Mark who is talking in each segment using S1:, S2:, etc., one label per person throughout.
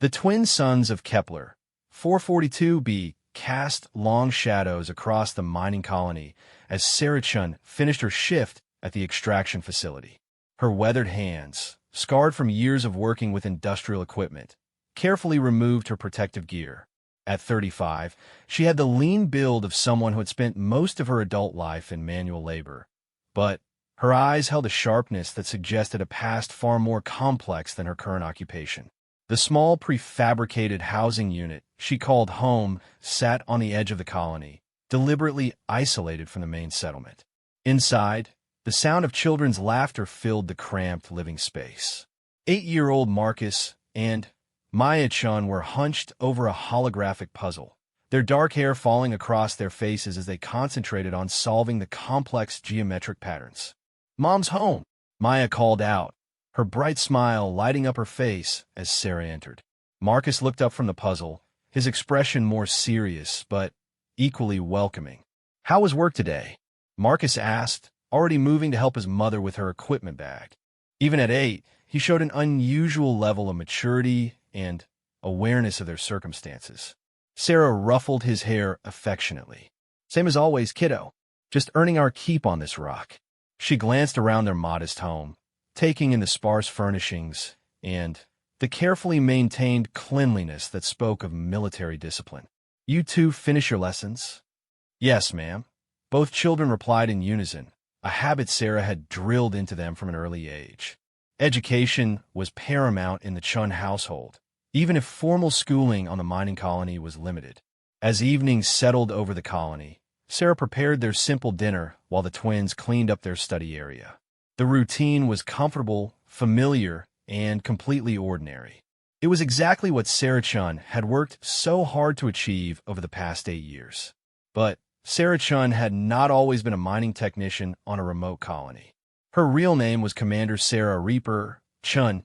S1: The twin sons of Kepler, 442b, cast long shadows across the mining colony as Sarah Chun finished her shift at the extraction facility. Her weathered hands, scarred from years of working with industrial equipment, carefully removed her protective gear. At 35, she had the lean build of someone who had spent most of her adult life in manual labor. But her eyes held a sharpness that suggested a past far more complex than her current occupation. The small prefabricated housing unit she called home sat on the edge of the colony, deliberately isolated from the main settlement. Inside, the sound of children's laughter filled the cramped living space. 8-year-old Marcus and Maya Chun were hunched over a holographic puzzle, their dark hair falling across their faces as they concentrated on solving the complex geometric patterns. "Mom's home," Maya called out, her bright smile lighting up her face as Sarah entered. Marcus looked up from the puzzle, his expression more serious but equally welcoming. "How was work today?" Marcus asked, already moving to help his mother with her equipment bag. Even at 8, he showed an unusual level of maturity and awareness of their circumstances. Sarah ruffled his hair affectionately. "Same as always, kiddo. Just earning our keep on this rock." She glanced around their modest home, taking in the sparse furnishings and the carefully maintained cleanliness that spoke of military discipline. "You two finish your lessons?" "Yes, ma'am." Both children replied in unison, a habit Sarah had drilled into them from an early age. Education was paramount in the Chun household, even if formal schooling on the mining colony was limited. As evenings settled over the colony, Sarah prepared their simple dinner while the twins cleaned up their study area. The routine was comfortable, familiar, and completely ordinary. It was exactly what Sarah Chun had worked so hard to achieve over the past 8 years. But Sarah Chun had not always been a mining technician on a remote colony. Her real name was Commander Sarah Reaper Chun,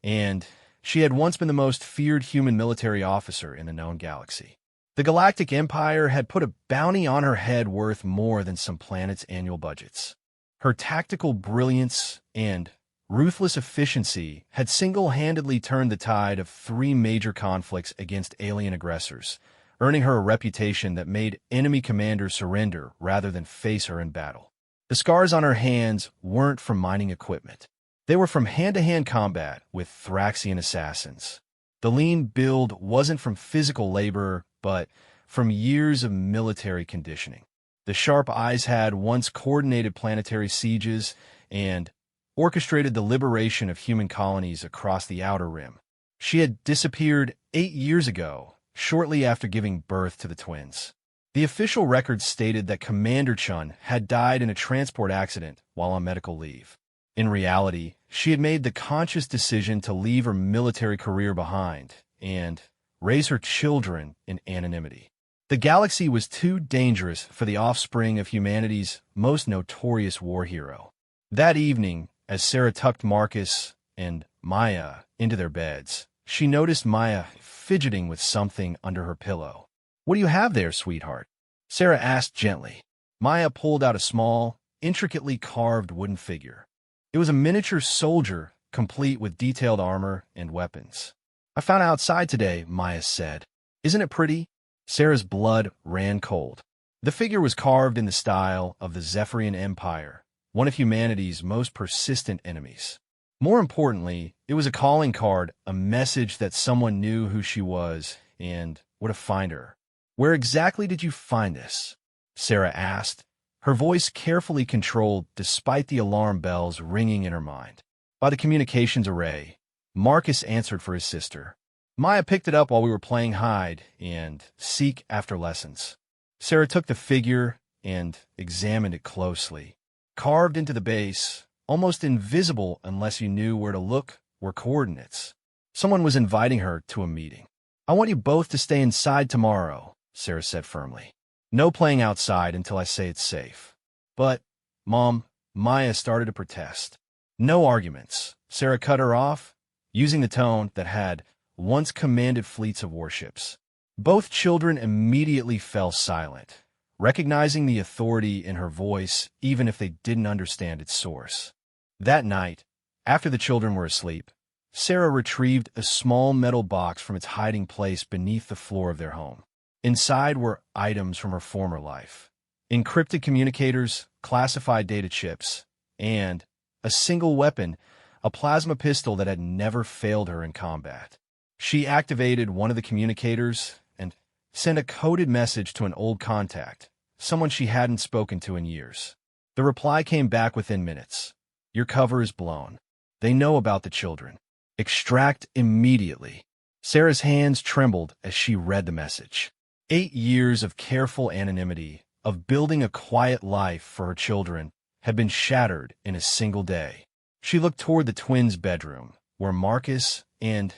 S1: and she had once been the most feared human military officer in the known galaxy. The Galactic Empire had put a bounty on her head worth more than some planets' annual budgets. Her tactical brilliance and ruthless efficiency had single-handedly turned the tide of 3 major conflicts against alien aggressors, earning her a reputation that made enemy commanders surrender rather than face her in battle. The scars on her hands weren't from mining equipment. They were from hand-to-hand combat with Thraxian assassins. The lean build wasn't from physical labor, but from years of military conditioning. The sharp eyes had once coordinated planetary sieges and orchestrated the liberation of human colonies across the Outer Rim. She had disappeared 8 years ago, shortly after giving birth to the twins. The official record stated that Commander Chun had died in a transport accident while on medical leave. In reality, she had made the conscious decision to leave her military career behind and raise her children in anonymity. The galaxy was too dangerous for the offspring of humanity's most notorious war hero. That evening, as Sarah tucked Marcus and Maya into their beds, she noticed Maya fidgeting with something under her pillow. "What do you have there, sweetheart?" Sarah asked gently. Maya pulled out a small, intricately carved wooden figure. It was a miniature soldier, complete with detailed armor and weapons. "I found it outside today," Maya said. "Isn't it pretty?" Sarah's blood ran cold. The figure was carved in the style of the Zephyrian Empire, one of humanity's most persistent enemies. More importantly, it was a calling card, a message that someone knew who she was and would have find her. "Where exactly did you find this?" Sarah asked, her voice carefully controlled despite the alarm bells ringing in her mind. "By the communications array," Marcus answered for his sister. "Maya picked it up while we were playing hide and seek after lessons." Sarah took the figure and examined it closely. Carved into the base, almost invisible unless you knew where to look, were coordinates. Someone was inviting her to a meeting. "I want you both to stay inside tomorrow," Sarah said firmly. "No playing outside until I say it's safe." "But, Mom," Maya started to protest. "No arguments," Sarah cut her off, using the tone that had once commanded fleets of warships. Both children immediately fell silent, recognizing the authority in her voice even if they didn't understand its source. That night, after the children were asleep, Sarah retrieved a small metal box from its hiding place beneath the floor of their home. Inside were items from her former life: encrypted communicators, classified data chips, and a single weapon, a plasma pistol that had never failed her in combat. She activated one of the communicators and sent a coded message to an old contact, someone she hadn't spoken to in years. The reply came back within minutes. "Your cover is blown. They know about the children. Extract immediately." Sarah's hands trembled as she read the message. 8 years of careful anonymity, of building a quiet life for her children, had been shattered in a single day. She looked toward the twins' bedroom, where Marcus and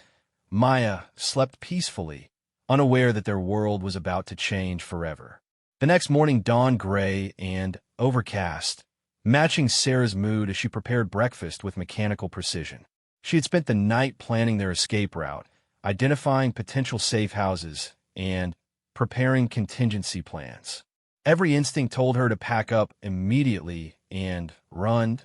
S1: Maya slept peacefully, unaware that their world was about to change forever. The next morning dawned gray and overcast, matching Sarah's mood as she prepared breakfast with mechanical precision. She had spent the night planning their escape route, identifying potential safe houses, and preparing contingency plans. Every instinct told her to pack up immediately and run,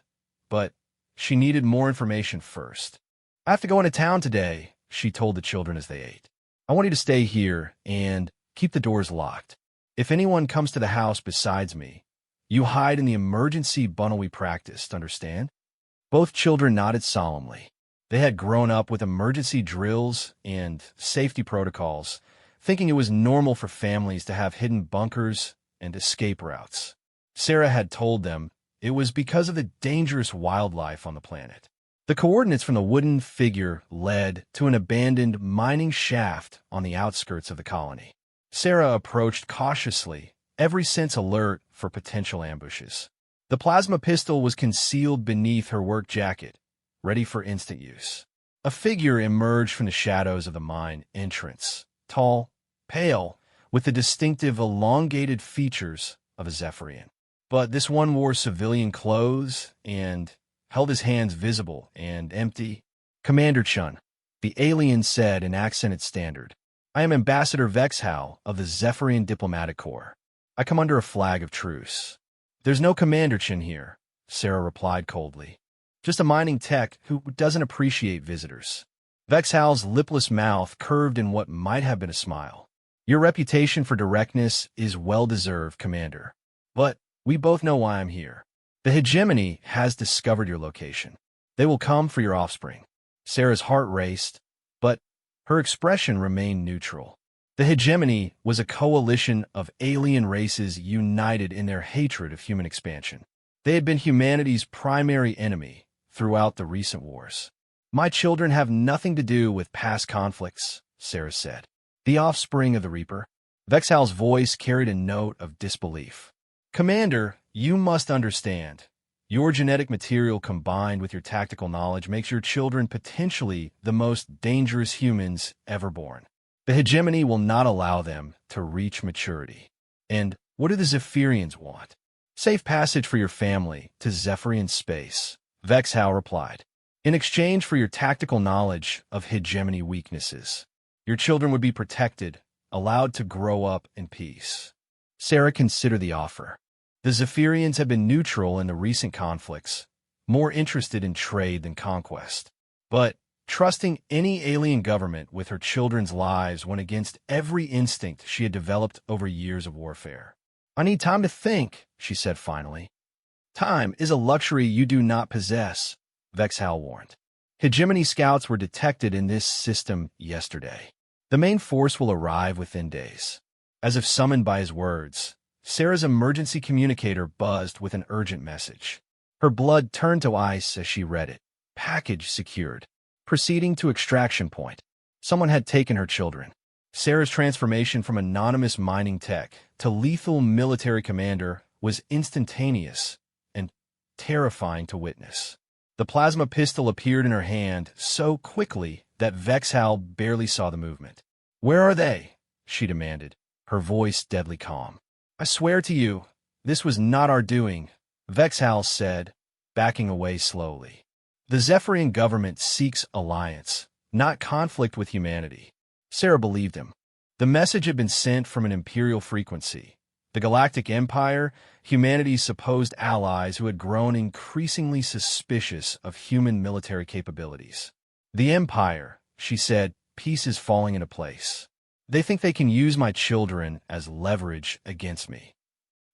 S1: but she needed more information first. "I have to go into town today," she told the children as they ate. "I want you to stay here and keep the doors locked. If anyone comes to the house besides me, you hide in the emergency bundle we practiced, understand?" Both children nodded solemnly. They had grown up with emergency drills and safety protocols, thinking it was normal for families to have hidden bunkers and escape routes. Sarah had told them it was because of the dangerous wildlife on the planet. The coordinates from the wooden figure led to an abandoned mining shaft on the outskirts of the colony. Sarah approached cautiously, every sense alert for potential ambushes. The plasma pistol was concealed beneath her work jacket, ready for instant use. A figure emerged from the shadows of the mine entrance, tall, pale, with the distinctive elongated features of a Zephyrian. But this one wore civilian clothes and held his hands visible and empty. "Commander Chun," the alien said in accented standard. "I am Ambassador Vexhal of the Zephyrian Diplomatic Corps. I come under a flag of truce." "There's no Commander Chun here," Sarah replied coldly. "Just a mining tech who doesn't appreciate visitors." Vexhal's lipless mouth curved in what might have been a smile. "Your reputation for directness is well-deserved, Commander. But we both know why I'm here. The hegemony has discovered your location. They will come for your offspring." Sarah's heart raced, but her expression remained neutral. The hegemony was a coalition of alien races united in their hatred of human expansion. They had been humanity's primary enemy throughout the recent wars. "My children have nothing to do with past conflicts," Sarah said. "The offspring of the Reaper." Vexhal's voice carried a note of disbelief. "Commander, you must understand. Your genetic material combined with your tactical knowledge makes your children potentially the most dangerous humans ever born. The hegemony will not allow them to reach maturity. And what do the Zephyrians want?" "Safe passage for your family to Zephyrian space," Vexhal replied. "In exchange for your tactical knowledge of hegemony weaknesses, your children would be protected, allowed to grow up in peace." Sarah considered the offer. The Zephyrians had been neutral in the recent conflicts, more interested in trade than conquest. But trusting any alien government with her children's lives went against every instinct she had developed over years of warfare. "I need time to think," she said finally. "Time is a luxury you do not possess," Vexhal warned. "Hegemony scouts were detected in this system yesterday. The main force will arrive within days." As if summoned by his words, Sarah's emergency communicator buzzed with an urgent message. Her blood turned to ice as she read it. "Package secured. Proceeding to extraction point." Someone had taken her children. Sarah's transformation from anonymous mining tech to lethal military commander was instantaneous and terrifying to witness. The plasma pistol appeared in her hand so quickly that Vexhal barely saw the movement. "Where are they?" she demanded, her voice deadly calm. "I swear to you, this was not our doing," Vexhal said, backing away slowly. "The Zephyrian government seeks alliance, not conflict with humanity." Sarah believed him. The message had been sent from an imperial frequency. The Galactic Empire, humanity's supposed allies who had grown increasingly suspicious of human military capabilities. "The Empire," she said, pieces falling into place. "They think they can use my children as leverage against me."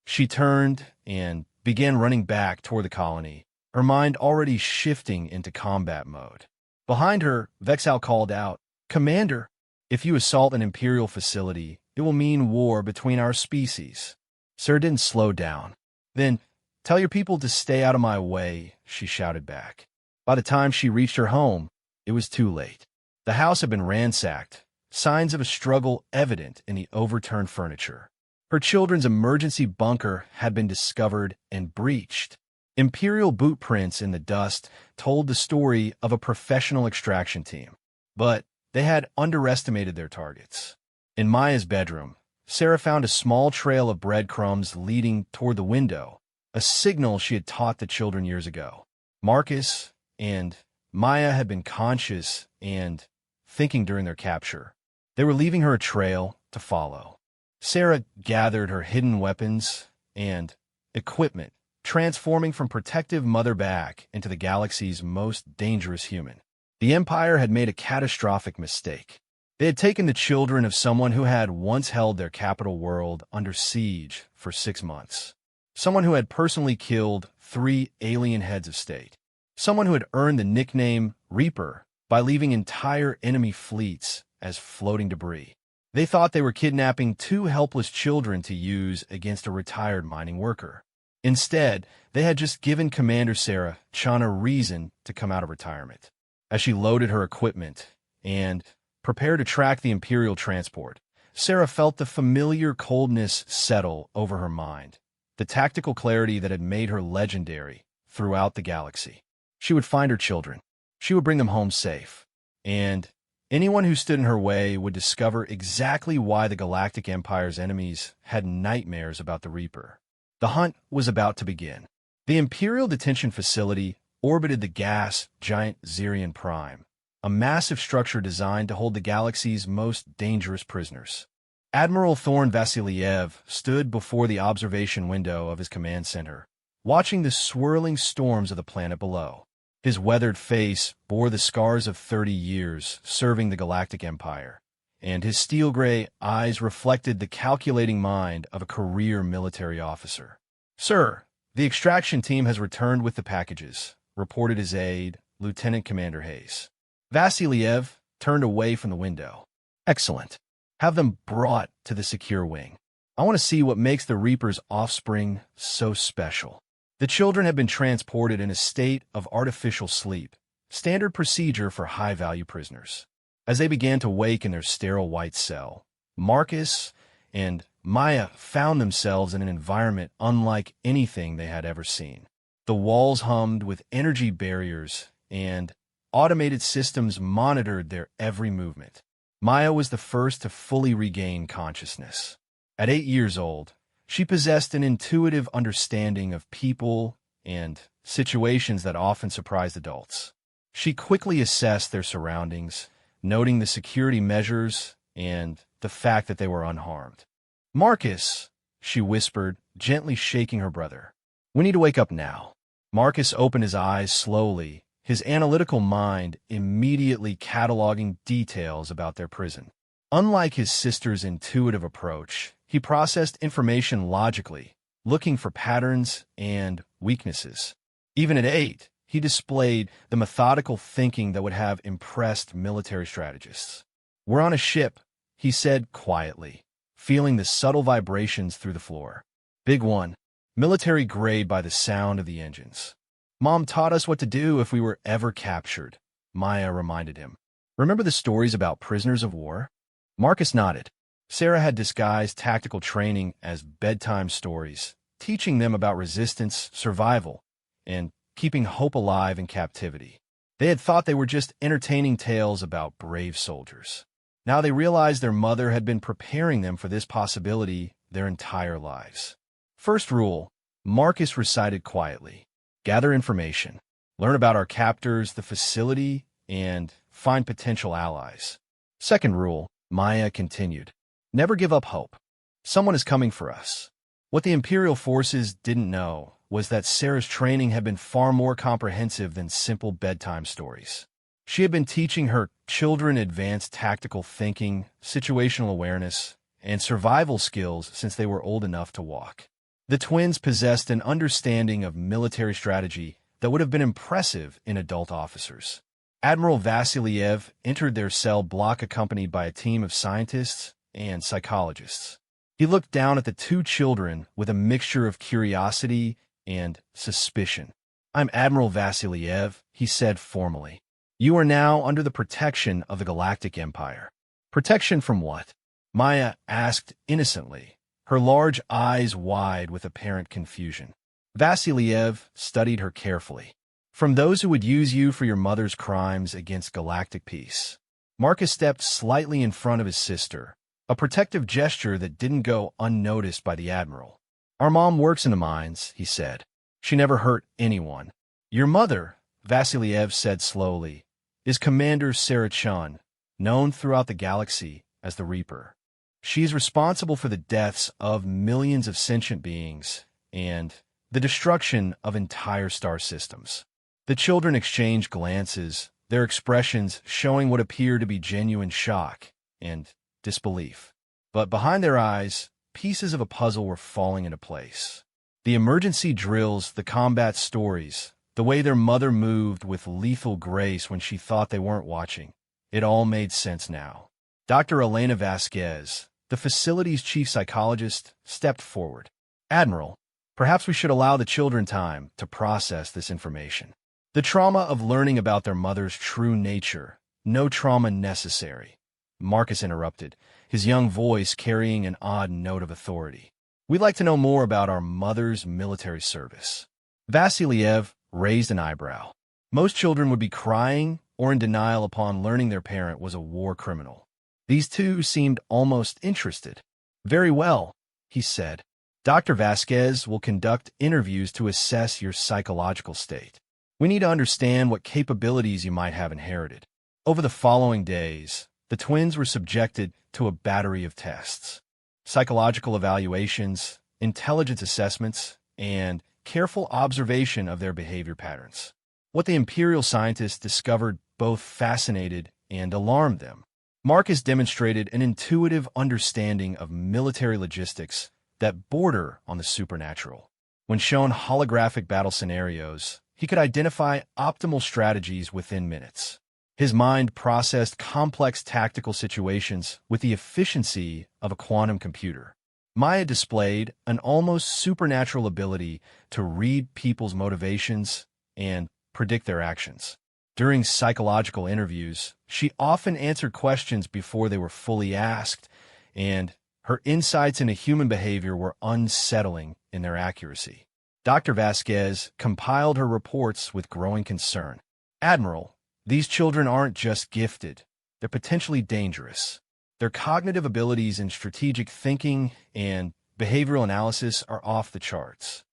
S1: She turned and began running back toward the colony, her mind already shifting into combat mode. Behind her, Vexal called out, "Commander, if you assault an Imperial facility, it will mean war between our species." Sarah didn't slow down. "Then, tell your people to stay out of my way," she shouted back. By the time she reached her home, it was too late. The house had been ransacked, signs of a struggle evident in the overturned furniture. Her children's emergency bunker had been discovered and breached. Imperial boot prints in the dust told the story of a professional extraction team, but they had underestimated their targets. In Maya's bedroom, Sarah found a small trail of breadcrumbs leading toward the window, a signal she had taught the children years ago. Marcus and Maya had been conscious and thinking during their capture. They were leaving her a trail to follow. Sarah gathered her hidden weapons and equipment, transforming from protective mother back into the galaxy's most dangerous human. The Empire had made a catastrophic mistake. They had taken the children of someone who had once held their capital world under siege for 6 months. Someone who had personally killed 3 alien heads of state. Someone who had earned the nickname Reaper by leaving entire enemy fleets as floating debris. They thought they were kidnapping 2 helpless children to use against a retired mining worker. Instead, they had just given Commander Sarah Chan a reason to come out of retirement. As she loaded her equipment and prepared to track the Imperial transport, Sarah felt the familiar coldness settle over her mind, the tactical clarity that had made her legendary throughout the galaxy. She would find her children. She would bring them home safe. And anyone who stood in her way would discover exactly why the Galactic Empire's enemies had nightmares about the Reaper. The hunt was about to begin. The Imperial detention facility orbited the gas giant Zirian Prime, a massive structure designed to hold the galaxy's most dangerous prisoners. Admiral Thorn Vasiliev stood before the observation window of his command center, watching the swirling storms of the planet below. His weathered face bore the scars of 30 years serving the Galactic Empire, and his steel-gray eyes reflected the calculating mind of a career military officer. "Sir, the extraction team has returned with the packages," reported his aide, Lieutenant Commander Hayes. Vasiliev turned away from the window. "Excellent. Have them brought to the secure wing. I want to see what makes the Reaper's offspring so special." The children had been transported in a state of artificial sleep, standard procedure for high-value prisoners. As they began to wake in their sterile white cell, Marcus and Maya found themselves in an environment unlike anything they had ever seen. The walls hummed with energy barriers, and automated systems monitored their every movement. Maya was the first to fully regain consciousness. At 8 years old, she possessed an intuitive understanding of people and situations that often surprised adults. She quickly assessed their surroundings, noting the security measures and the fact that they were unharmed. "Marcus," she whispered, gently shaking her brother. "We need to wake up now." Marcus opened his eyes slowly, his analytical mind immediately cataloging details about their prison. Unlike his sister's intuitive approach, he processed information logically, looking for patterns and weaknesses. Even at 8, he displayed the methodical thinking that would have impressed military strategists. "We're on a ship," he said quietly, feeling the subtle vibrations through the floor. "Big one, military grade by the sound of the engines." "Mom taught us what to do if we were ever captured," Maya reminded him. "Remember the stories about prisoners of war?" Marcus nodded. Sarah had disguised tactical training as bedtime stories, teaching them about resistance, survival, and keeping hope alive in captivity. They had thought they were just entertaining tales about brave soldiers. Now they realized their mother had been preparing them for this possibility their entire lives. First rule, Marcus recited quietly: gather information, learn about our captors, the facility, and find potential allies. Second rule, Maya continued: never give up hope. Someone is coming for us. What the Imperial forces didn't know was that Sarah's training had been far more comprehensive than simple bedtime stories. She had been teaching her children advanced tactical thinking, situational awareness, and survival skills since they were old enough to walk. The twins possessed an understanding of military strategy that would have been impressive in adult officers. Admiral Vasilyev entered their cell block accompanied by a team of scientists and psychologists. He looked down at the two children with a mixture of curiosity and suspicion. "I'm Admiral Vasilyev," he said formally. "You are now under the protection of the Galactic Empire." "Protection from what?" Maya asked innocently, her large eyes wide with apparent confusion. Vasilyev studied her carefully. "From those who would use you for your mother's crimes against galactic peace." Marcus stepped slightly in front of his sister, a protective gesture that didn't go unnoticed by the Admiral. "Our mom works in the mines," he said. "She never hurt anyone." "Your mother," Vasilyev said slowly, "is Commander Sarah Chun, known throughout the galaxy as the Reaper. She is responsible for the deaths of millions of sentient beings and the destruction of entire star systems." The children exchanged glances, their expressions showing what appeared to be genuine shock and disbelief. But behind their eyes, pieces of a puzzle were falling into place. The emergency drills, the combat stories, the way their mother moved with lethal grace when she thought they weren't watching. It all made sense now. Dr. Elena Vasquez, the facility's chief psychologist, stepped forward. "Admiral, perhaps we should allow the children time to process this information. The trauma of learning about their mother's true nature, no trauma necessary." Marcus interrupted, his young voice carrying an odd note of authority. "We'd like to know more about our mother's military service." Vasilyev raised an eyebrow. Most children would be crying or in denial upon learning their parent was a war criminal. These two seemed almost interested. "Very well," he said. "Dr. Vasquez will conduct interviews to assess your psychological state. We need to understand what capabilities you might have inherited." Over the following days, the twins were subjected to a battery of tests. Psychological evaluations, intelligence assessments, and careful observation of their behavior patterns. What the Imperial scientists discovered both fascinated and alarmed them. Marcus demonstrated an intuitive understanding of military logistics that border on the supernatural. When shown holographic battle scenarios, he could identify optimal strategies within minutes. His mind processed complex tactical situations with the efficiency of a quantum computer. Maya displayed an almost supernatural ability to read people's motivations and predict their actions. During psychological interviews, she often answered questions before they were fully asked, and her insights into human behavior were unsettling in their accuracy. Dr. Vasquez compiled her reports with growing concern. "Admiral, these children aren't just gifted, they're potentially dangerous. Their cognitive abilities in strategic thinking and behavioral analysis are off the charts."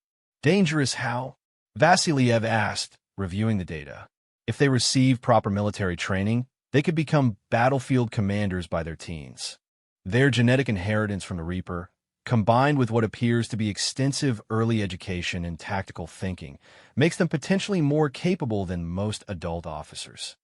S1: "Dangerous how?" Vasilyev asked, reviewing the data. "If they receive proper military training, they could become battlefield commanders by their teens. Their genetic inheritance from the Reaper, combined with what appears to be extensive early education and tactical thinking, makes them potentially more capable than most adult officers."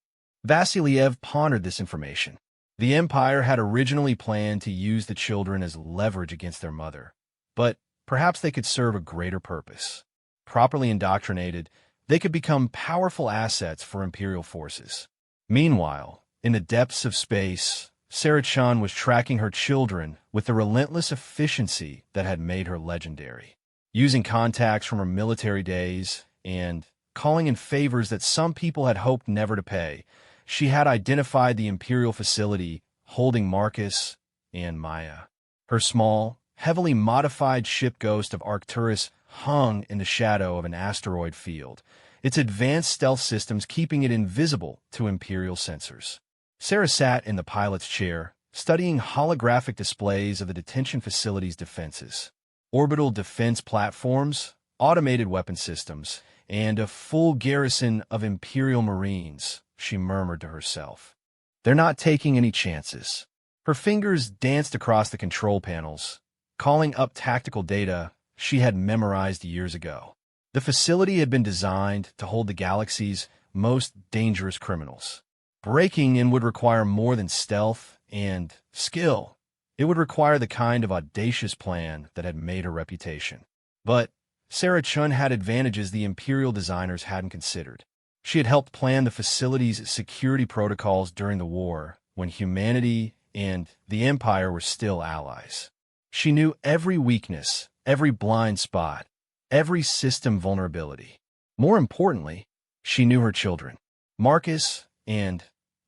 S1: Vasilyev pondered this information. The Empire had originally planned to use the children as leverage against their mother, but perhaps they could serve a greater purpose. Properly indoctrinated, they could become powerful assets for Imperial forces. Meanwhile, in the depths of space, Sarah Chun was tracking her children with the relentless efficiency that had made her legendary. Using contacts from her military days and calling in favors that some people had hoped never to pay, she had identified the Imperial facility holding Marcus and Maya. Her small, heavily modified ship Ghost of Arcturus hung in the shadow of an asteroid field, its advanced stealth systems keeping it invisible to Imperial sensors. Sarah sat in the pilot's chair, studying holographic displays of the detention facility's defenses. Orbital defense platforms, automated weapon systems, and a full garrison of Imperial Marines, she murmured to herself. "They're not taking any chances." Her fingers danced across the control panels, calling up tactical data she had memorized years ago. The facility had been designed to hold the galaxy's most dangerous criminals. Breaking in would require more than stealth and skill. It would require the kind of audacious plan that had made her reputation. But Sarah Chun had advantages the Imperial designers hadn't considered. She had helped plan the facility's security protocols during the war, when humanity and the Empire were still allies. She knew every weakness, every blind spot, every system vulnerability. More importantly, she knew her children. Marcus and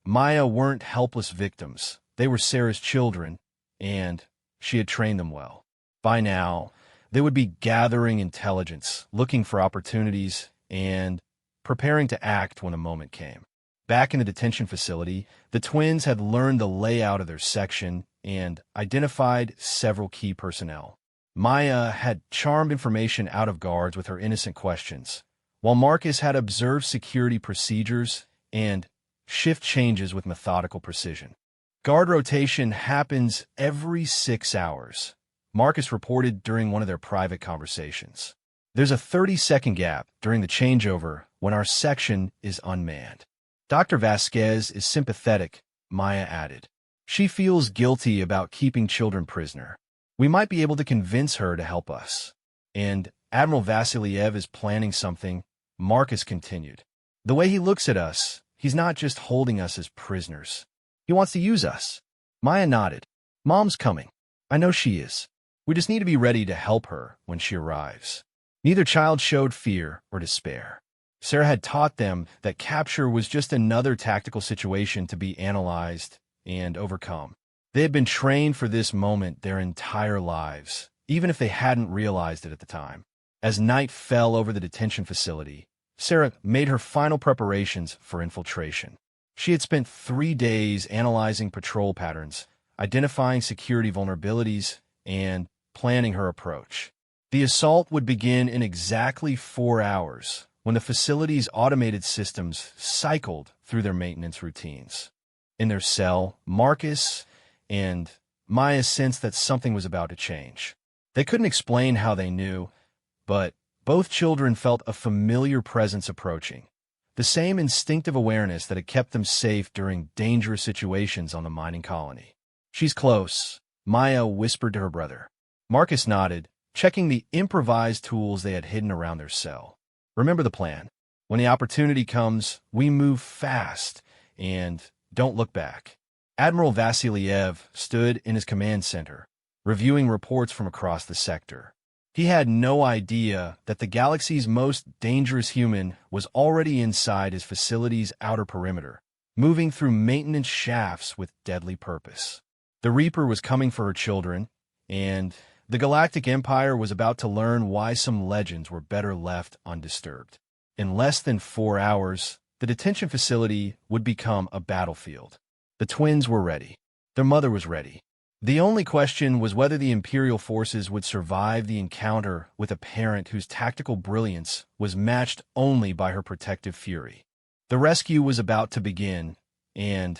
S1: Maya weren't helpless victims. They were Sarah's children, and she had trained them well. By now, they would be gathering intelligence, looking for opportunities, and preparing to act when the moment came. Back in the detention facility, the twins had learned the layout of their section and identified several key personnel. Maya had charmed information out of guards with her innocent questions, while Marcus had observed security procedures and shift changes with methodical precision. Guard rotation happens every 6 hours, Marcus reported during one of their private conversations. There's a 30-second gap during the changeover when our section is unmanned. Dr. Vasquez is sympathetic, Maya added. She feels guilty about keeping children prisoner. We might be able to convince her to help us. And Admiral Vasiliev is planning something, Marcus continued. The way he looks at us, he's not just holding us as prisoners. He wants to use us. Maya nodded. Mom's coming. I know she is. We just need to be ready to help her when she arrives. Neither child showed fear or despair. Sarah had taught them that capture was just another tactical situation to be analyzed and overcome. They had been trained for this moment their entire lives, even if they hadn't realized it at the time. As night fell over the detention facility, Sarah made her final preparations for infiltration. She had spent 3 days analyzing patrol patterns, identifying security vulnerabilities, and planning her approach. The assault would begin in exactly 4 hours, when the facility's automated systems cycled through their maintenance routines. In their cell, Marcus and Maya sensed that something was about to change. They couldn't explain how they knew, but both children felt a familiar presence approaching, the same instinctive awareness that had kept them safe during dangerous situations on the mining colony. She's close, Maya whispered to her brother. Marcus nodded, checking the improvised tools they had hidden around their cell. Remember the plan. When the opportunity comes, we move fast and don't look back. Admiral Vasiliev stood in his command center, reviewing reports from across the sector. He had no idea that the galaxy's most dangerous human was already inside his facility's outer perimeter, moving through maintenance shafts with deadly purpose. The Reaper was coming for her children, and the Galactic Empire was about to learn why some legends were better left undisturbed. In less than 4 hours, the detention facility would become a battlefield. The twins were ready. Their mother was ready. The only question was whether the Imperial forces would survive the encounter with a parent whose tactical brilliance was matched only by her protective fury. The rescue was about to begin, and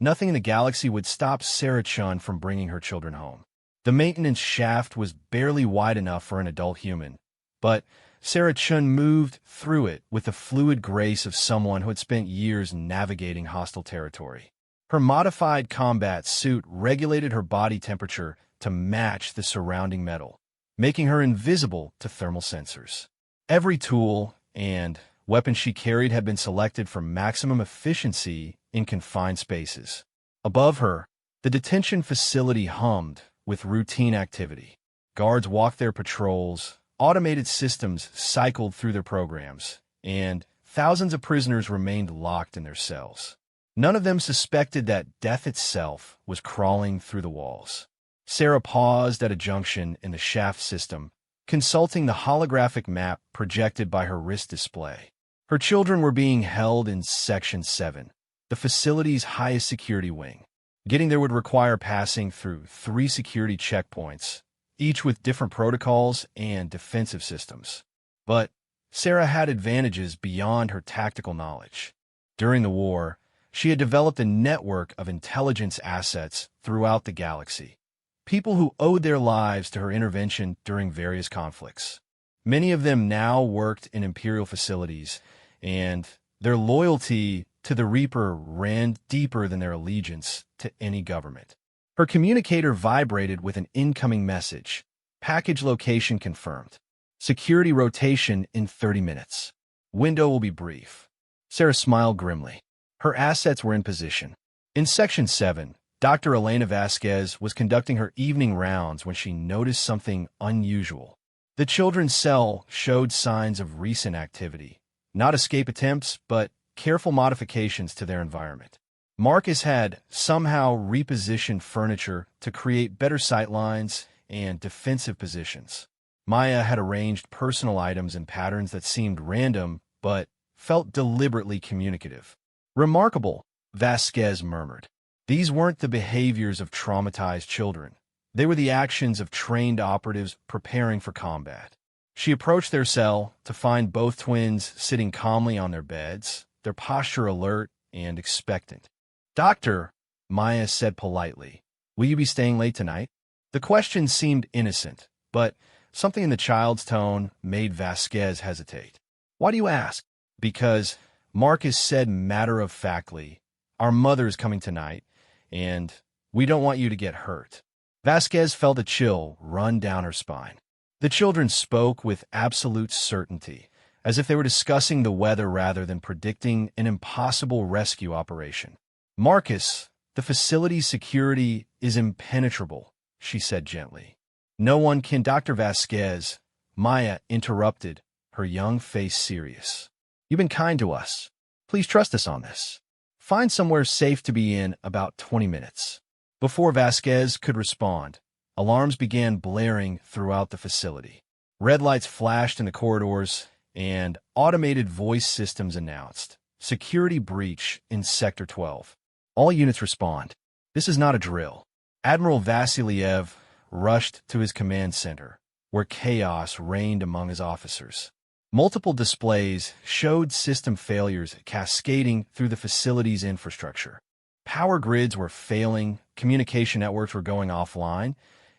S1: nothing in the galaxy would stop Sarah Chun from bringing her children home. The maintenance shaft was barely wide enough for an adult human, but Sarah Chun moved through it with the fluid grace of someone who had spent years navigating hostile territory. Her modified combat suit regulated her body temperature to match the surrounding metal, making her invisible to thermal sensors. Every tool and weapon she carried had been selected for maximum efficiency in confined spaces. Above her, the detention facility hummed with routine activity. Guards walked their patrols, automated systems cycled through their programs, and thousands of prisoners remained locked in their cells. None of them suspected that death itself was crawling through the walls. Sarah paused at a junction in the shaft system, consulting the holographic map projected by her wrist display. Her children were being held in Section 7, the facility's highest security wing. Getting there would require passing through 3 security checkpoints, each with different protocols and defensive systems. But Sarah had advantages beyond her tactical knowledge. During the war, she had developed a network of intelligence assets throughout the galaxy, people who owed their lives to her intervention during various conflicts. Many of them now worked in Imperial facilities, and their loyalty to the Reaper ran deeper than their allegiance to any government. Her communicator vibrated with an incoming message. Package location confirmed. Security rotation in 30 minutes. Window will be brief. Sarah smiled grimly. Her assets were in position. In Section 7, Dr. Elena Vasquez was conducting her evening rounds when she noticed something unusual. The children's cell showed signs of recent activity. Not escape attempts, but careful modifications to their environment. Marcus had somehow repositioned furniture to create better sightlines and defensive positions. Maya had arranged personal items in patterns that seemed random, but felt deliberately communicative. Remarkable, Vasquez murmured. These weren't the behaviors of traumatized children. They were the actions of trained operatives preparing for combat. She approached their cell to find both twins sitting calmly on their beds, their posture alert and expectant. "Doctor," Maya said politely, "will you be staying late tonight?" The question seemed innocent, but something in the child's tone made Vasquez hesitate. "Why do you ask?" "Because," Marcus said matter-of-factly, "our mother is coming tonight, and we don't want you to get hurt." Vasquez felt a chill run down her spine. The children spoke with absolute certainty, as if they were discussing the weather rather than predicting an impossible rescue operation. "Marcus, the facility's security is impenetrable," she said gently. "No one can—" Dr. Vasquez, Maya interrupted, her young face serious. "You've been kind to us. Please trust us on this. Find somewhere safe to be in about 20 minutes. Before Vasquez could respond, alarms began blaring throughout the facility. Red lights flashed in the corridors, and automated voice systems announced, "Security breach in Sector 12. All units respond." This is not a drill. Admiral Vasiliev rushed to his command center, where chaos reigned among his officers. Multiple displays showed system failures cascading through the facility's infrastructure. Power grids were failing, communication networks were going offline,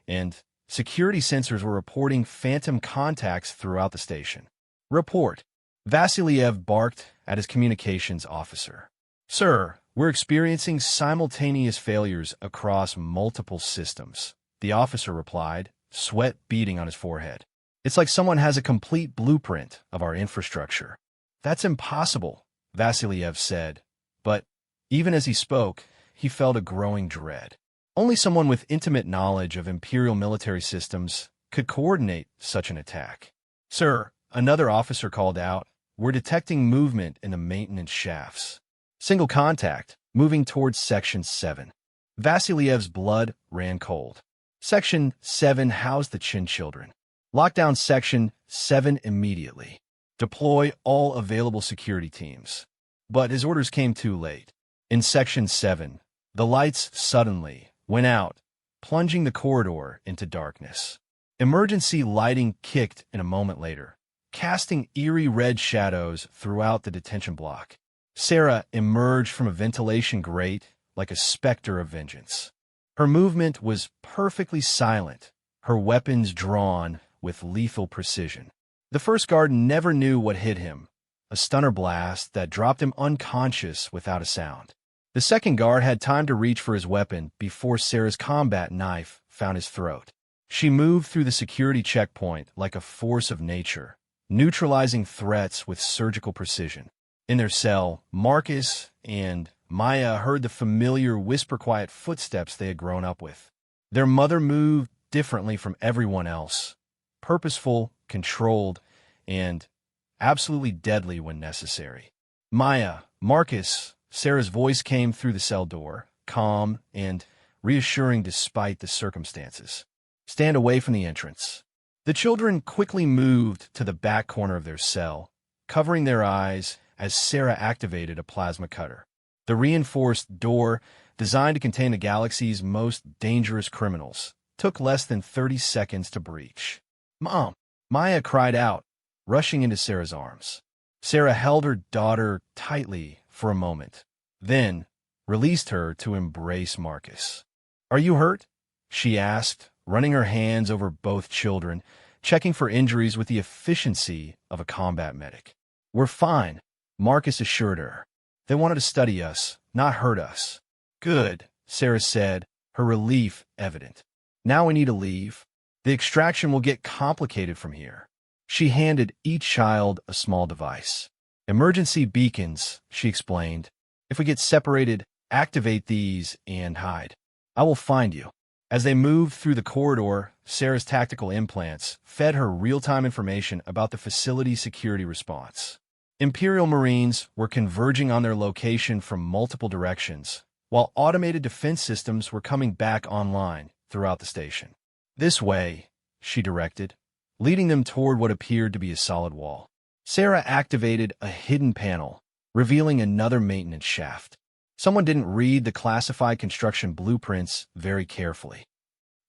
S1: and security sensors were reporting phantom contacts throughout the station. "Report." Vasiliev barked at his communications officer. "Sir, we're experiencing simultaneous failures across multiple systems," the officer replied, sweat beading on his forehead. "It's like someone has a complete blueprint of our infrastructure." "That's impossible," Vasiliev said, but even as he spoke, he felt a growing dread. Only someone with intimate knowledge of Imperial military systems could coordinate such an attack. "Sir," another officer called out, "we're detecting movement in the maintenance shafts. Single contact, moving towards Section 7. Vasiliev's blood ran cold. Section 7 housed the Chin children. "Lock down Section 7 immediately. Deploy all available security teams." But his orders came too late. In Section 7, the lights suddenly went out, plunging the corridor into darkness. Emergency lighting kicked in a moment later, casting eerie red shadows throughout the detention block. Sarah emerged from a ventilation grate like a specter of vengeance. Her movement was perfectly silent, her weapons drawn with lethal precision. The first guard never knew what hit him, a stunner blast that dropped him unconscious without a sound. The second guard had time to reach for his weapon before Sarah's combat knife found his throat. She moved through the security checkpoint like a force of nature, neutralizing threats with surgical precision. In their cell, Marcus and Maya heard the familiar whisper-quiet footsteps they had grown up with. Their mother moved differently from everyone else, purposeful, controlled, and absolutely deadly when necessary. "Maya, Marcus," Sarah's voice came through the cell door, calm and reassuring despite the circumstances. "Stand away from the entrance." The children quickly moved to the back corner of their cell, covering their eyes as Sarah activated a plasma cutter. The reinforced door, designed to contain the galaxy's most dangerous criminals, took less than 30 seconds to breach. "Mom!" Maya cried out, rushing into Sarah's arms. Sarah held her daughter tightly for a moment, then released her to embrace Marcus. "Are you hurt?" she asked, running her hands over both children, checking for injuries with the efficiency of a combat medic. "We're fine," Marcus assured her. They wanted to study us, not hurt us. Good, Sarah said, her relief evident. Now we need to leave. The extraction will get complicated from here. She handed each child a small device. Emergency beacons, she explained. If we get separated, activate these and hide. I will find you. As they moved through the corridor, Sarah's tactical implants fed her real-time information about the facility's security response. Imperial Marines were converging on their location from multiple directions, while automated defense systems were coming back online throughout the station. This way, she directed, leading them toward what appeared to be a solid wall. Sarah activated a hidden panel, revealing another maintenance shaft. Someone didn't read the classified construction blueprints very carefully.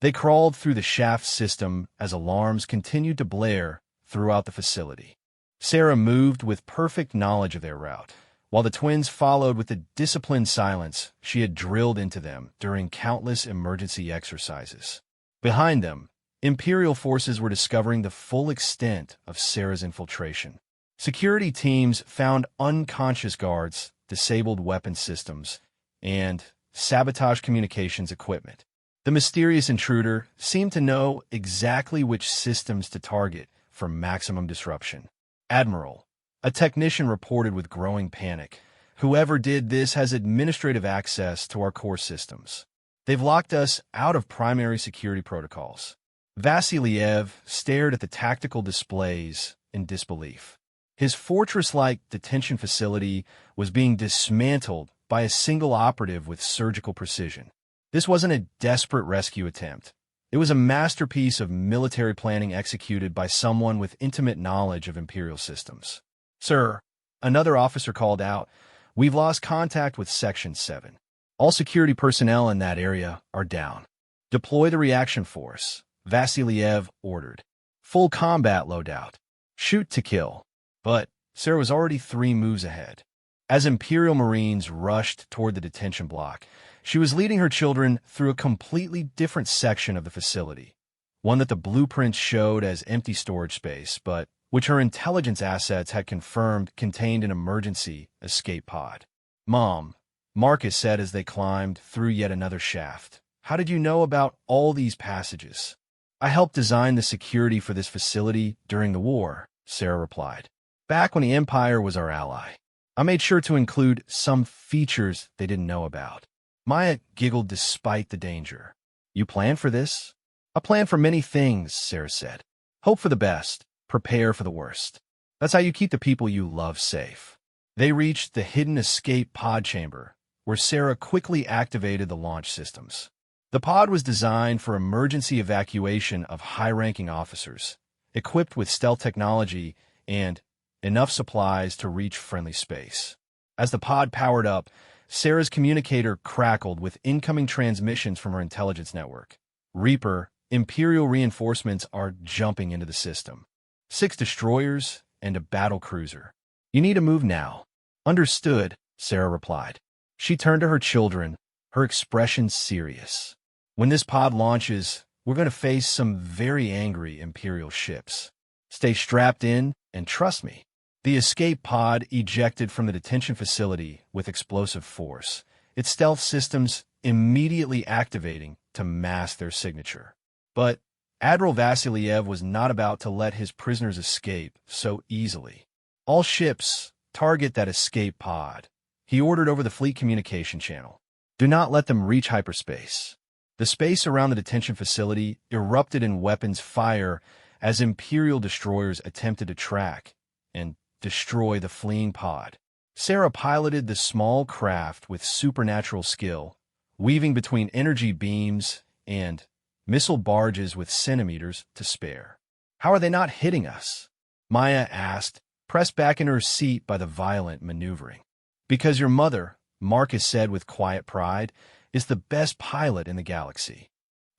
S1: They crawled through the shaft system as alarms continued to blare throughout the facility. Sarah moved with perfect knowledge of their route, while the twins followed with the disciplined silence she had drilled into them during countless emergency exercises. Behind them, Imperial forces were discovering the full extent of Sarah's infiltration. Security teams found unconscious guards, disabled weapon systems, and sabotaged communications equipment. The mysterious intruder seemed to know exactly which systems to target for maximum disruption. Admiral, a technician reported with growing panic. Whoever did this has administrative access to our core systems. They've locked us out of primary security protocols. Vasiliev stared at the tactical displays in disbelief. His fortress-like detention facility was being dismantled by a single operative with surgical precision. This wasn't a desperate rescue attempt. It was a masterpiece of military planning executed by someone with intimate knowledge of Imperial systems. Sir, another officer called out, we've lost contact with Section 7. All security personnel in that area are down. Deploy the reaction force, Vasiliev ordered. Full combat loadout. Shoot to kill. But Sarah was already 3 moves ahead. As Imperial Marines rushed toward the detention block, she was leading her children through a completely different section of the facility, one that the blueprints showed as empty storage space, but which her intelligence assets had confirmed contained an emergency escape pod. Mom, Marcus said as they climbed through yet another shaft. How did you know about all these passages? I helped design the security for this facility during the war, Sarah replied. Back when the Empire was our ally. I made sure to include some features they didn't know about. Maya giggled despite the danger. You planned for this? I planned for many things, Sarah said. Hope for the best, prepare for the worst. That's how you keep the people you love safe. They reached the hidden escape pod chamber, where Sarah quickly activated the launch systems. The pod was designed for emergency evacuation of high-ranking officers, equipped with stealth technology and enough supplies to reach friendly space. As the pod powered up, Sarah's communicator crackled with incoming transmissions from her intelligence network. Reaper, Imperial reinforcements are jumping into the system. 6 destroyers and a battle cruiser. You need to move now. Understood, Sarah replied. She turned to her children, her expression serious. When this pod launches, we're going to face some very angry Imperial ships. Stay strapped in and trust me. The escape pod ejected from the detention facility with explosive force, its stealth systems immediately activating to mask their signature. But Admiral Vasiliev was not about to let his prisoners escape so easily. All ships target that escape pod, he ordered over the fleet communication channel. Do not let them reach hyperspace. The space around the detention facility erupted in weapons fire as Imperial destroyers attempted to track and destroy the fleeing pod. Sarah piloted the small craft with supernatural skill, weaving between energy beams and missile barges with centimeters to spare. How are they not hitting us? Maya asked, pressed back in her seat by the violent maneuvering. Because your mother, Marcus said with quiet pride, is the best pilot in the galaxy.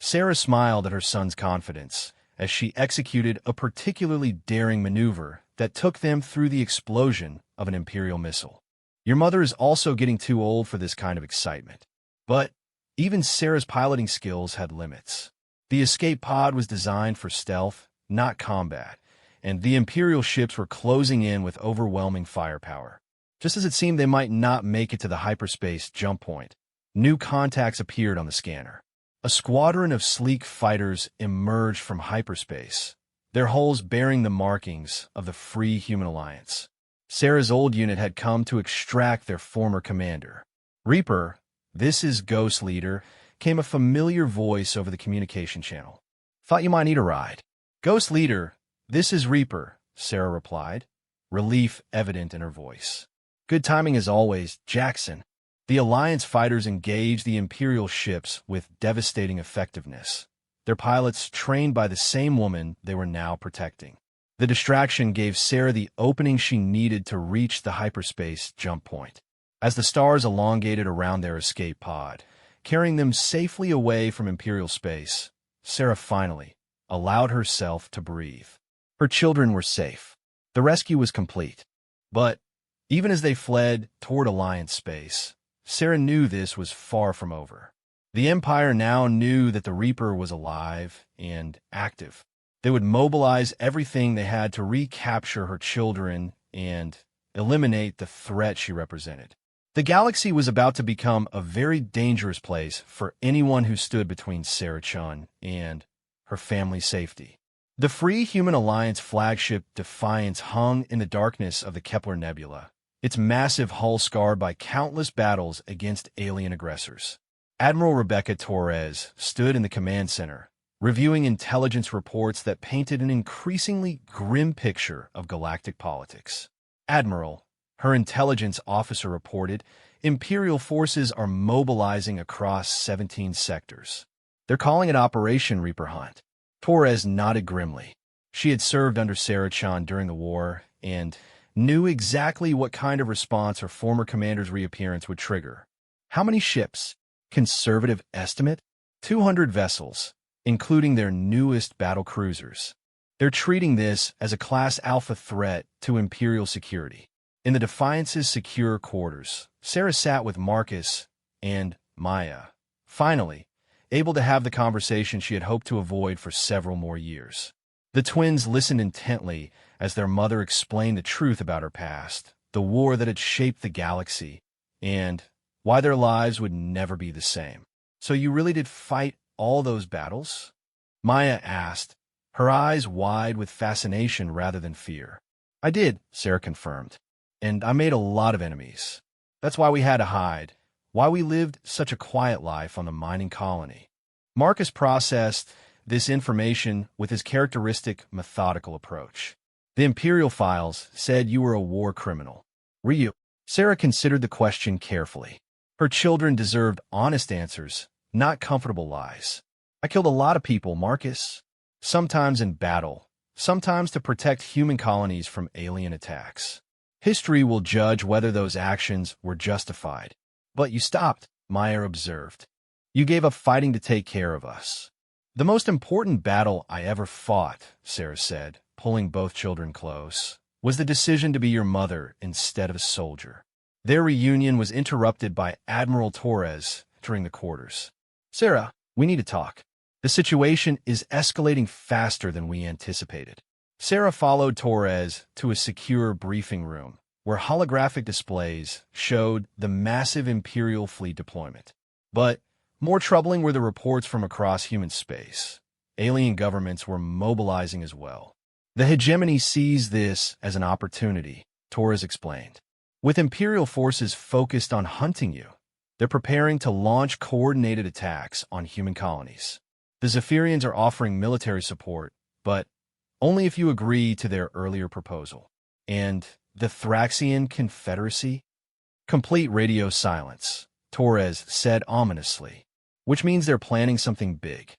S1: Sarah smiled at her son's confidence as she executed a particularly daring maneuver that took them through the explosion of an Imperial missile. Your mother is also getting too old for this kind of excitement. But even Sarah's piloting skills had limits. The escape pod was designed for stealth, not combat, and the Imperial ships were closing in with overwhelming firepower. Just as it seemed they might not make it to the hyperspace jump point, new contacts appeared on the scanner. A squadron of sleek fighters emerged from hyperspace, their hulls bearing the markings of the Free Human Alliance. Sarah's old unit had come to extract their former commander. "Reaper, this is Ghost Leader," came a familiar voice over the communication channel. "Thought you might need a ride." "Ghost Leader, this is Reaper," Sarah replied, relief evident in her voice. "Good timing as always, Jackson." The Alliance fighters engaged the Imperial ships with devastating effectiveness, their pilots trained by the same woman they were now protecting. The distraction gave Sarah the opening she needed to reach the hyperspace jump point. As the stars elongated around their escape pod, carrying them safely away from Imperial space, Sarah finally allowed herself to breathe. Her children were safe. The rescue was complete. But even as they fled toward Alliance space, Sarah knew this was far from over. The Empire now knew that the Reaper was alive and active. They would mobilize everything they had to recapture her children and eliminate the threat she represented. The galaxy was about to become a very dangerous place for anyone who stood between Sarah Chun and her family's safety. The Free Human Alliance flagship Defiance hung in the darkness of the Kepler Nebula, its massive hull scarred by countless battles against alien aggressors. Admiral Rebecca Torres stood in the command center, reviewing intelligence reports that painted an increasingly grim picture of galactic politics. "Admiral," her intelligence officer reported, "Imperial forces are mobilizing across 17 sectors. They're calling it Operation Reaper Hunt." Torres nodded grimly. She had served under Sarah Chun during the war and knew exactly what kind of response her former commander's reappearance would trigger. "How many ships?" "Conservative estimate? 200 vessels, including their newest battle cruisers. They're treating this as a Class Alpha threat to Imperial security." In the Defiance's secure quarters, Sarah sat with Marcus and Maya, finally able to have the conversation she had hoped to avoid for several more years. The twins listened intently as their mother explained the truth about her past, the war that had shaped the galaxy, and why their lives would never be the same. "So you really did fight all those battles?" Maya asked, her eyes wide with fascination rather than fear. "I did," Sarah confirmed. "And I made a lot of enemies. That's why we had to hide, why we lived such a quiet life on the mining colony." Marcus processed this information with his characteristic methodical approach. "The Imperial files said you were a war criminal. Were you?" Sarah considered the question carefully. Her children deserved honest answers, not comfortable lies. "I killed a lot of people, Marcus. Sometimes in battle, sometimes to protect human colonies from alien attacks. History will judge whether those actions were justified." "But you stopped," Maya observed. "You gave up fighting to take care of us." "The most important battle I ever fought," Sarah said, pulling both children close, "was the decision to be your mother instead of a soldier." Their reunion was interrupted by Admiral Torres entering the quarters. "Sarah, we need to talk. The situation is escalating faster than we anticipated." Sarah followed Torres to a secure briefing room, where holographic displays showed the massive Imperial fleet deployment. But more troubling were the reports from across human space. Alien governments were mobilizing as well. "The hegemony sees this as an opportunity," Torres explained. "With Imperial forces focused on hunting you, they're preparing to launch coordinated attacks on human colonies. The Zephyrians are offering military support, but only if you agree to their earlier proposal." "And the Thraxian Confederacy?" Complete radio silence, Torres said ominously. "Which means they're planning something big."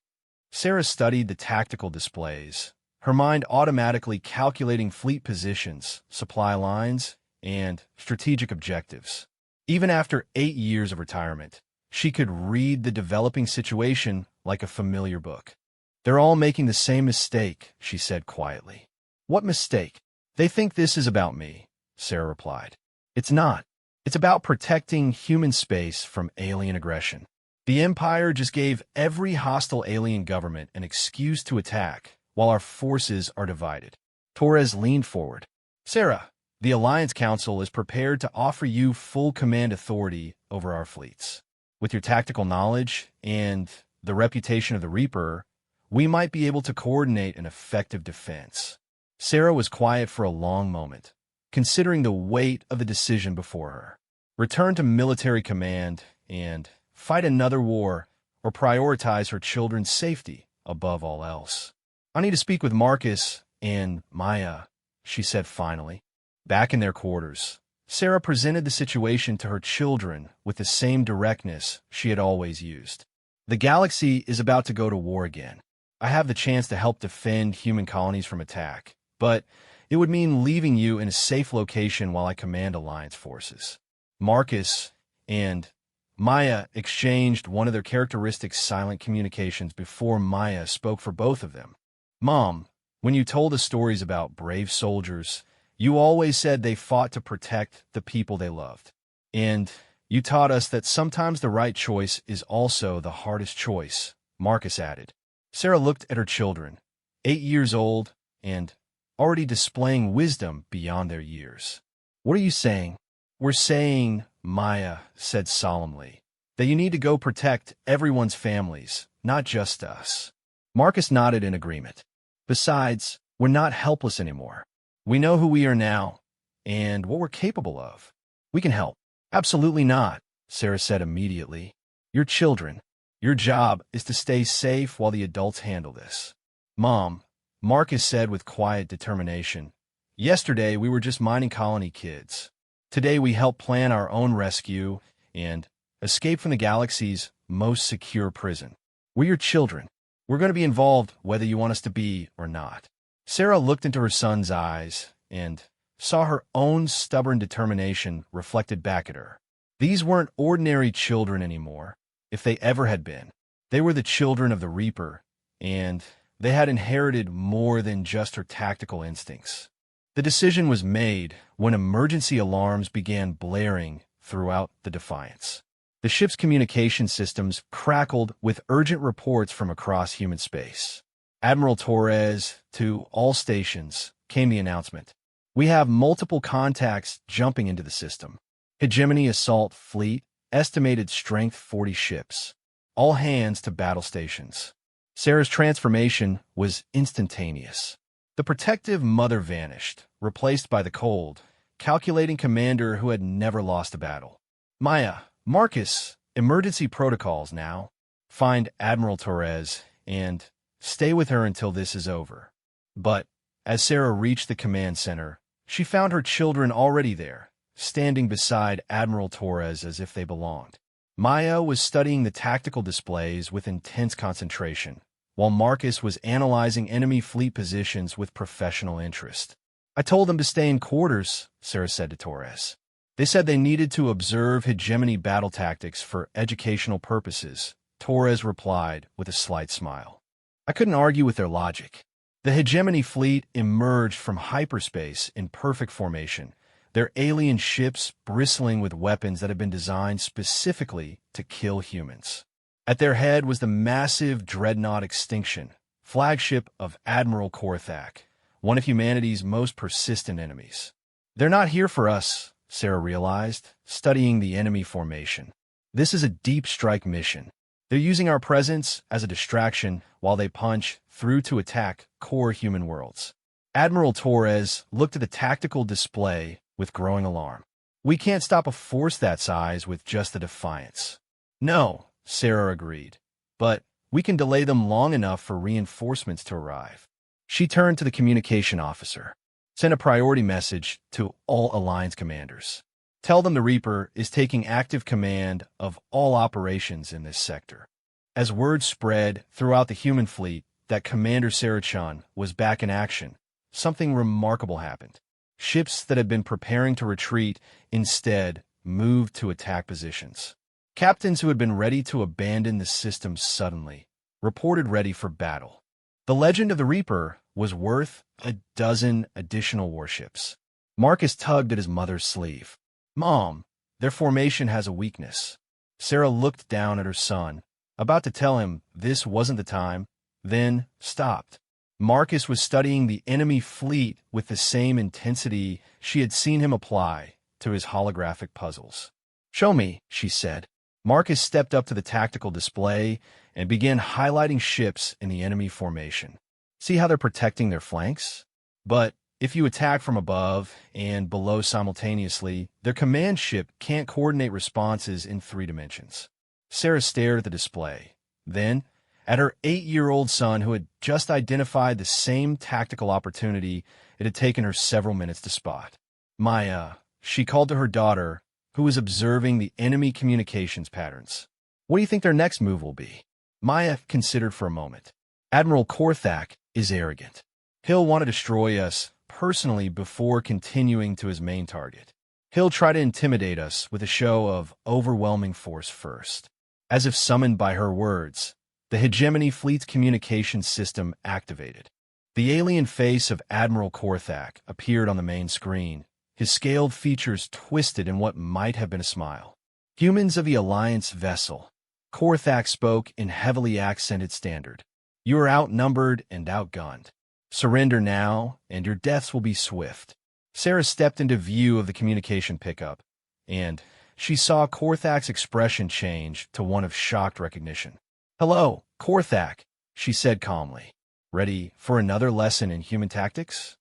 S1: Sarah studied the tactical displays, her mind automatically calculating fleet positions, supply lines, and strategic objectives. Even after 8 years of retirement, she could read the developing situation like a familiar book. "They're all making the same mistake," she said quietly. "What mistake?" "They think this is about me," Sarah replied. "It's not. It's about protecting human space from alien aggression. The Empire just gave every hostile alien government an excuse to attack, while our forces are divided." Torres leaned forward. "Sarah, The Alliance Council is prepared to offer you full command authority over our fleets. With your tactical knowledge and the reputation of the Reaper, we might be able to coordinate an effective defense." Sarah was quiet for a long moment, considering the weight of the decision before her. Return to military command and fight another war, or prioritize her children's safety above all else. "I need to speak with Marcus and Maya," she said finally. Back in their quarters, Sarah presented the situation to her children with the same directness she had always used. "The galaxy is about to go to war again. I have the chance to help defend human colonies from attack, but it would mean leaving you in a safe location while I command Alliance forces." Marcus and Maya exchanged one of their characteristic silent communications before Maya spoke for both of them. "Mom, when you told us stories about brave soldiers, you always said they fought to protect the people they loved. And you taught us that sometimes the right choice is also the hardest choice," Marcus added. Sarah looked at her children, 8 years old and already displaying wisdom beyond their years. "What are you saying?" "We're saying," Maya said solemnly, "that you need to go protect everyone's families, not just us." Marcus nodded in agreement. "Besides, we're not helpless anymore. We know who we are now and what we're capable of. We can help." "Absolutely not," Sarah said immediately. "You're children. Your job is to stay safe while the adults handle this." "Mom," Marcus said with quiet determination, "yesterday we were just mining colony kids. Today we help plan our own rescue and escape from the galaxy's most secure prison. We're your children. We're going to be involved whether you want us to be or not." Sarah looked into her son's eyes and saw her own stubborn determination reflected back at her. These weren't ordinary children anymore. If they ever had been, they were the children of the Reaper, and they had inherited more than just her tactical instincts. The decision was made when emergency alarms began blaring throughout the Defiance. The ship's communication systems crackled with urgent reports from across human space. "Admiral Torres, to all stations," came the announcement. "We have multiple contacts jumping into the system. Hegemony Assault Fleet, estimated strength 40 ships. All hands to battle stations." Sarah's transformation was instantaneous. The protective mother vanished, replaced by the cold, calculating commander who had never lost a battle. "Maya, Marcus, emergency protocols now. Find Admiral Torres and stay with her until this is over." But as Sarah reached the command center, she found her children already there, standing beside Admiral Torres as if they belonged. Maya was studying the tactical displays with intense concentration, while Marcus was analyzing enemy fleet positions with professional interest. "I told them to stay in quarters," Sarah said to Torres. "They said they needed to observe hegemony battle tactics for educational purposes," Torres replied with a slight smile. I couldn't argue with their logic. The hegemony fleet emerged from hyperspace in perfect formation, their alien ships bristling with weapons that had been designed specifically to kill humans. At their head was the massive dreadnought Extinction, flagship of Admiral Korthak, one of humanity's most persistent enemies. "They're not here for us," Sarah realized, studying the enemy formation. "This is a deep strike mission. They're using our presence as a distraction while they punch through to attack core human worlds." Admiral Torres looked at the tactical display with growing alarm. "We can't stop a force that size with just the Defiance." "No," Sarah agreed, "but we can delay them long enough for reinforcements to arrive." She turned to the communication officer. "Send a priority message to all Alliance commanders. Tell them the Reaper is taking active command of all operations in this sector." As word spread throughout the human fleet that Commander Sarachun was back in action, something remarkable happened. Ships that had been preparing to retreat instead moved to attack positions. Captains who had been ready to abandon the system suddenly reported ready for battle. The legend of the Reaper was worth a dozen additional warships. Marcus tugged at his mother's sleeve. "Mom, their formation has a weakness." Sarah looked down at her son, about to tell him this wasn't the time, then stopped. Marcus was studying the enemy fleet with the same intensity she had seen him apply to his holographic puzzles. "Show me," she said. Marcus stepped up to the tactical display and began highlighting ships in the enemy formation. "See how they're protecting their flanks? But if you attack from above and below simultaneously, their command ship can't coordinate responses in 3 dimensions." Sarah stared at the display. Then, at her 8-year-old son who had just identified the same tactical opportunity it had taken her several minutes to spot. "Maya," she called to her daughter, who was observing the enemy communications patterns. "What do you think their next move will be?" Maya considered for a moment. "Admiral Korthak is arrogant. He'll want to destroy us personally before continuing to his main target. He'll try to intimidate us with a show of overwhelming force first." As if summoned by her words, the Hegemony Fleet's communications system activated. The alien face of Admiral Korthak appeared on the main screen, his scaled features twisted in what might have been a smile. "Humans of the Alliance vessel," Korthak spoke in heavily accented standard. "You are outnumbered and outgunned. Surrender now, and your deaths will be swift." Sarah stepped into view of the communication pickup, and she saw Korthak's expression change to one of shocked recognition. "Hello, Korthak," she said calmly. "Ready for another lesson in human tactics?"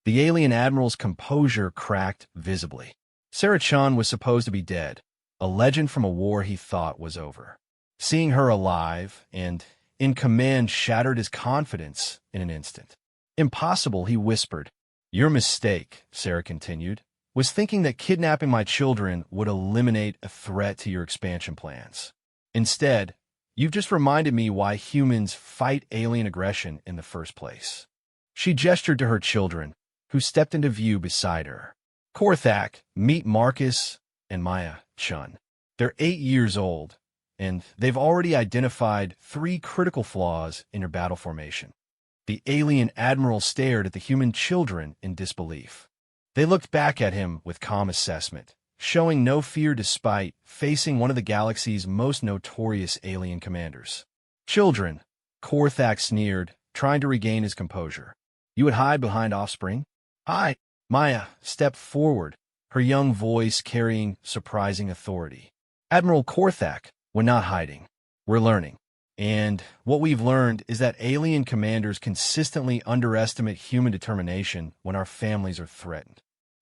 S1: The alien admiral's composure cracked visibly. Sarah Chun was supposed to be dead, a legend from a war he thought was over. Seeing her alive and in command shattered his confidence in an instant. "Impossible," he whispered. "Your mistake," Sarah continued, "was thinking that kidnapping my children would eliminate a threat to your expansion plans. Instead, you've just reminded me why humans fight alien aggression in the first place." She gestured to her children, who stepped into view beside her. "Korthak, meet Marcus and Maya Chun. They're 8 years old, and they've already identified 3 critical flaws in your battle formation." The alien admiral stared at the human children in disbelief. They looked back at him with calm assessment, showing no fear despite facing one of the galaxy's most notorious alien commanders. "Children," Korthak sneered, trying to regain his composure. "You would hide behind offspring?" "Hi!" Maya stepped forward, her young voice carrying surprising authority. "Admiral Korthak, we're not hiding. We're learning. And what we've learned is that alien commanders consistently underestimate human determination when our families are threatened."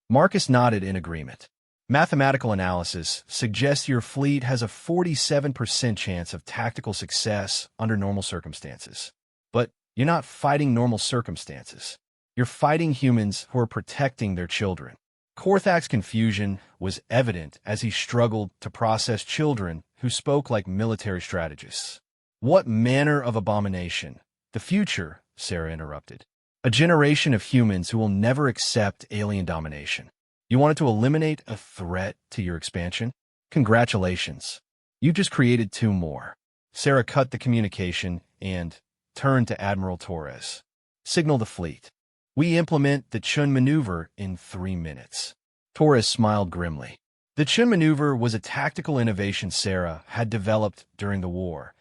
S1: Marcus nodded in agreement. "Mathematical analysis suggests your fleet has a 47% chance of tactical success under normal circumstances. But you're not fighting normal circumstances. You're fighting humans who are protecting their children." Korthak's confusion was evident as he struggled to process children who spoke like military strategists. "What manner of abomination?" "The future," Sarah interrupted. "A generation of humans who will never accept alien domination. You wanted to eliminate a threat to your expansion? Congratulations. You just created 2 more. Sarah cut the communication and turned to Admiral Torres. "Signal the fleet. We implement the Chun maneuver in 3 minutes." Torres smiled grimly. The Chun maneuver was a tactical innovation Sarah had developed during the war,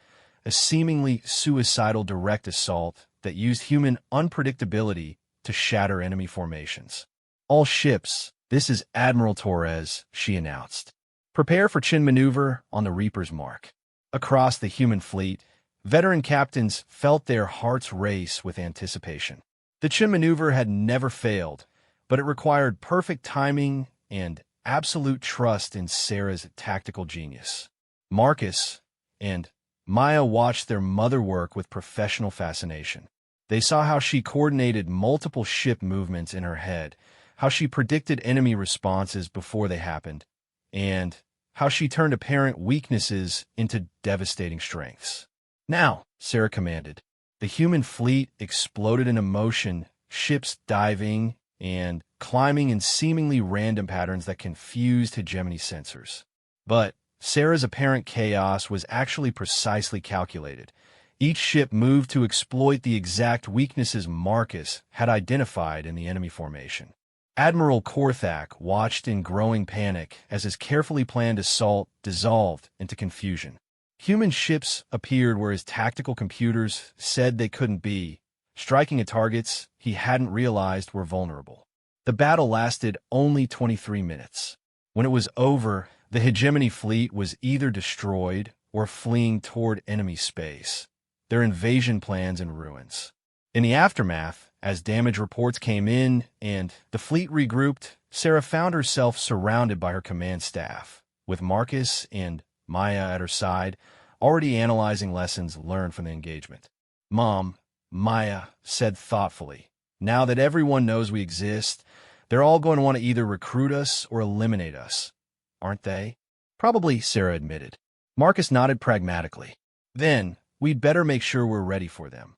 S1: a seemingly suicidal direct assault that used human unpredictability to shatter enemy formations. "All ships, this is Admiral Torres," she announced. "Prepare for Chun maneuver on the Reaper's mark." Across the human fleet, veteran captains felt their hearts race with anticipation. The Chun maneuver had never failed, but it required perfect timing and absolute trust in Sarah's tactical genius. Marcus and Maya watched their mother work with professional fascination. They saw how she coordinated multiple ship movements in her head, how she predicted enemy responses before they happened, and how she turned apparent weaknesses into devastating strengths. "Now," Sarah commanded. The human fleet exploded into motion, ships diving and climbing in seemingly random patterns that confused hegemony sensors. But Sarah's apparent chaos was actually precisely calculated. Each ship moved to exploit the exact weaknesses Marcus had identified in the enemy formation. Admiral Korthak watched in growing panic as his carefully planned assault dissolved into confusion. Human ships appeared where his tactical computers said they couldn't be, striking at targets he hadn't realized were vulnerable. The battle lasted only 23 minutes. When it was over, the hegemony fleet was either destroyed or fleeing toward enemy space, their invasion plans in ruins. In the aftermath, as damage reports came in and the fleet regrouped, Sarah found herself surrounded by her command staff, with Marcus and Maya at her side, already analyzing lessons learned from the engagement. "Mom," Maya said thoughtfully, "now that everyone knows we exist, they're all going to want to either recruit us or eliminate us, aren't they?" "Probably," Sarah admitted. Marcus nodded pragmatically. "Then, we'd better make sure we're ready for them."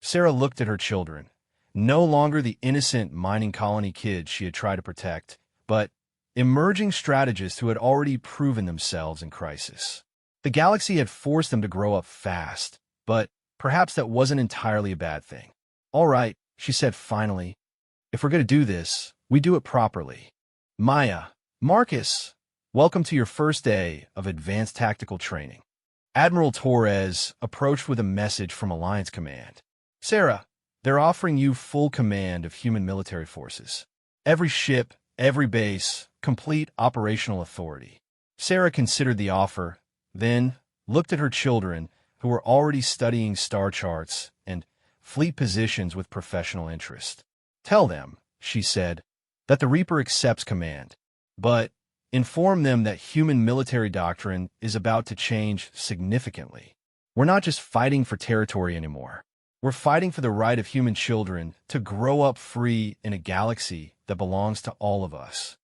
S1: Sarah looked at her children, no longer the innocent mining colony kids she had tried to protect, but emerging strategists who had already proven themselves in crisis. The galaxy had forced them to grow up fast, but perhaps that wasn't entirely a bad thing. "All right," she said finally. "If we're going to do this, we do it properly." "Maya, Marcus, welcome to your first day of advanced tactical training." Admiral Torres approached with a message from Alliance Command. "Sarah, they're offering you full command of human military forces. Every ship, every base, complete operational authority." Sarah considered the offer, then looked at her children, who were already studying star charts and fleet positions with professional interest. "Tell them," she said, "that the Reaper accepts command, but inform them that human military doctrine is about to change significantly. We're not just fighting for territory anymore. We're fighting for the right of human children to grow up free in a galaxy that belongs to all of us."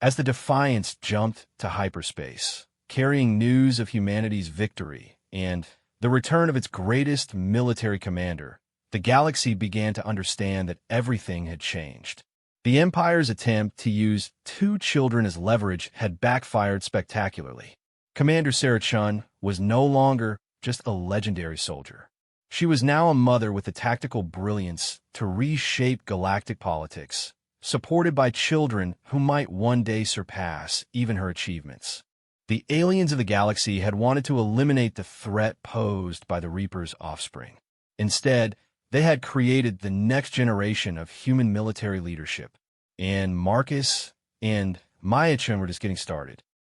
S1: As the Defiance jumped to hyperspace, carrying news of humanity's victory and the return of its greatest military commander, the galaxy began to understand that everything had changed. The Empire's attempt to use two children as leverage had backfired spectacularly. Commander Sarah Chun was no longer just a legendary soldier. She was now a mother with the tactical brilliance to reshape galactic politics, supported by children who might one day surpass even her achievements. The aliens of the galaxy had wanted to eliminate the threat posed by the Reaper's offspring. Instead, they had created the next generation of human military leadership, and Marcus and Maya Chun were just getting started.